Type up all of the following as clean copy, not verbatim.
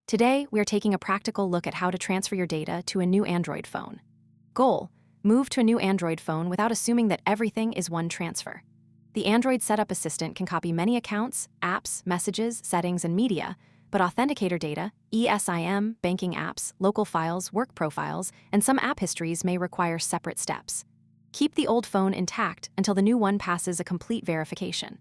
Today, we are taking a practical look at how to transfer your data to a new Android phone. Goal: move to a new Android phone without assuming that everything is one transfer. The Android Setup Assistant can copy many accounts, apps, messages, settings, and media, but authenticator data, eSIM, banking apps, local files, work profiles, and some app histories may require separate steps. Keep the old phone intact until the new one passes a complete verification.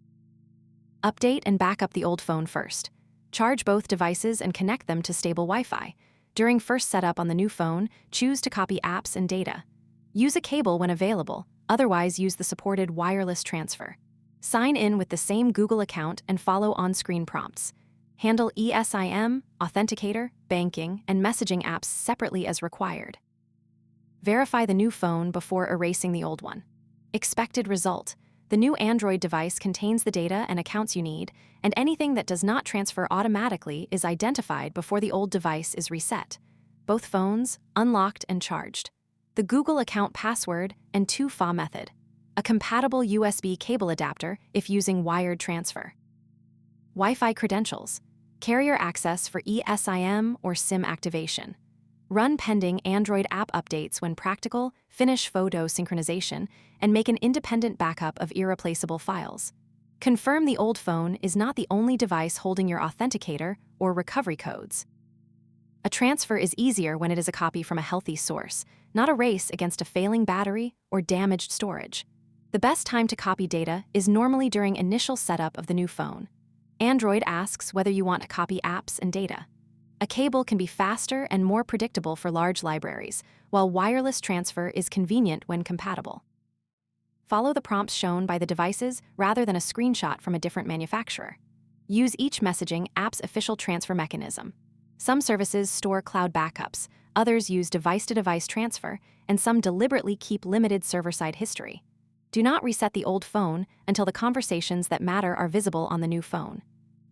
Update and back up the old phone first. Charge both devices and connect them to stable Wi-Fi. During first setup on the new phone, choose to copy apps and data. Use a cable when available, otherwise use the supported wireless transfer. Sign in with the same Google account and follow on-screen prompts. Handle eSIM, authenticator, banking, and messaging apps separately as required. Verify the new phone before erasing the old one. Expected result: the new Android device contains the data and accounts you need, and anything that does not transfer automatically is identified before the old device is reset. Both phones unlocked and charged. The Google account password and 2FA method. A compatible USB cable adapter if using wired transfer. Wi-Fi credentials. Carrier access for eSIM or SIM activation. Run pending Android app updates when practical, finish photo synchronization, and make an independent backup of irreplaceable files. Confirm the old phone is not the only device holding your authenticator or recovery codes. A transfer is easier when it is a copy from a healthy source, not a race against a failing battery or damaged storage. The best time to copy data is normally during initial setup of the new phone. Android asks whether you want to copy apps and data. A cable can be faster and more predictable for large libraries, while wireless transfer is convenient when compatible. Follow the prompts shown by the devices rather than a screenshot from a different manufacturer. Use each messaging app's official transfer mechanism. Some services store cloud backups, others use device-to-device transfer, and some deliberately keep limited server-side history. Do not reset the old phone until the conversations that matter are visible on the new phone.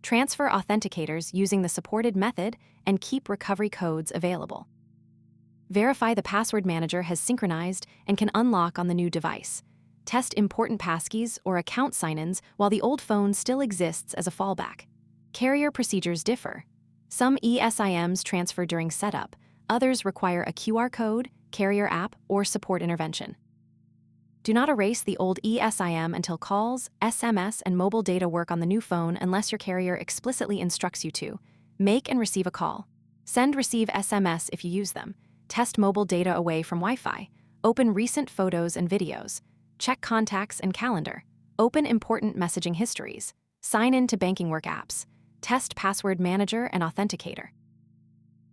Transfer authenticators using the supported method and keep recovery codes available. Verify the password manager has synchronized and can unlock on the new device. Test important passkeys or account sign-ins while the old phone still exists as a fallback. Carrier procedures differ. Some eSIMs transfer during setup, others require a QR code, carrier app, or support intervention. Do not erase the old eSIM until calls, SMS, and mobile data work on the new phone unless your carrier explicitly instructs you to. Make and receive a call. Receive SMS if you use them. Test mobile data away from Wi-Fi. Open recent photos and videos. Check contacts and calendar. Open important messaging histories. Sign in to banking work apps. Test password manager and authenticator.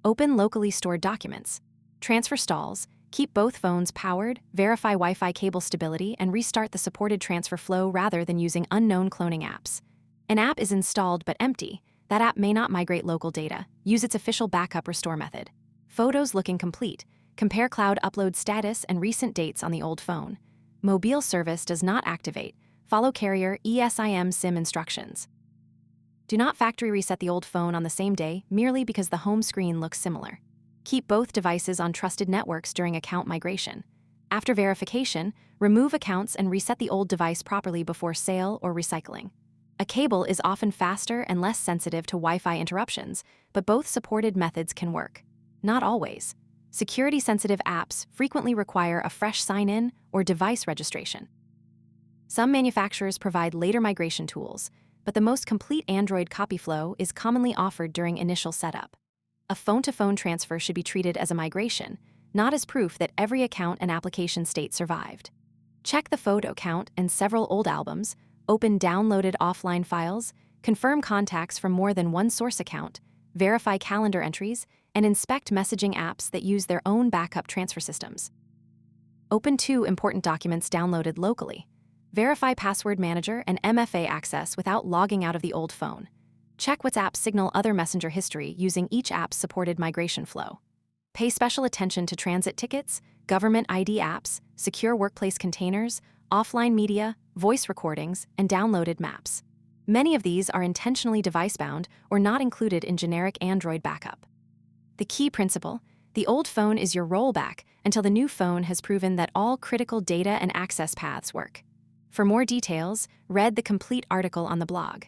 Open locally stored documents. Transfer stalls. Keep both phones powered, verify Wi-Fi cable stability, and restart the supported transfer flow rather than using unknown cloning apps. An app is installed but empty. That app may not migrate local data. Use its official backup restore method. Photos looking complete. Compare cloud upload status and recent dates on the old phone. Mobile service does not activate. Follow carrier eSIM SIM instructions. Do not factory reset the old phone on the same day merely because the home screen looks similar. Keep both devices on trusted networks during account migration. After verification, remove accounts and reset the old device properly before sale or recycling. A cable is often faster and less sensitive to Wi-Fi interruptions, but both supported methods can work. Not always. Security-sensitive apps frequently require a fresh sign-in or device registration. Some manufacturers provide later migration tools, but the most complete Android copy flow is commonly offered during initial setup. A phone-to-phone transfer should be treated as a migration, not as proof that every account and application state survived. Check the photo count and several old albums, open downloaded offline files, confirm contacts from more than one source account, verify calendar entries, and inspect messaging apps that use their own backup transfer systems. Open 2 important documents downloaded locally. Verify password manager and MFA access without logging out of the old phone. Check which apps signal other messenger history using each app's supported migration flow. Pay special attention to transit tickets, government ID apps, secure workplace containers, offline media, voice recordings, and downloaded maps. Many of these are intentionally device-bound or not included in generic Android backup. The key principle: the old phone is your rollback until the new phone has proven that all critical data and access paths work. For more details, read the complete article on the blog.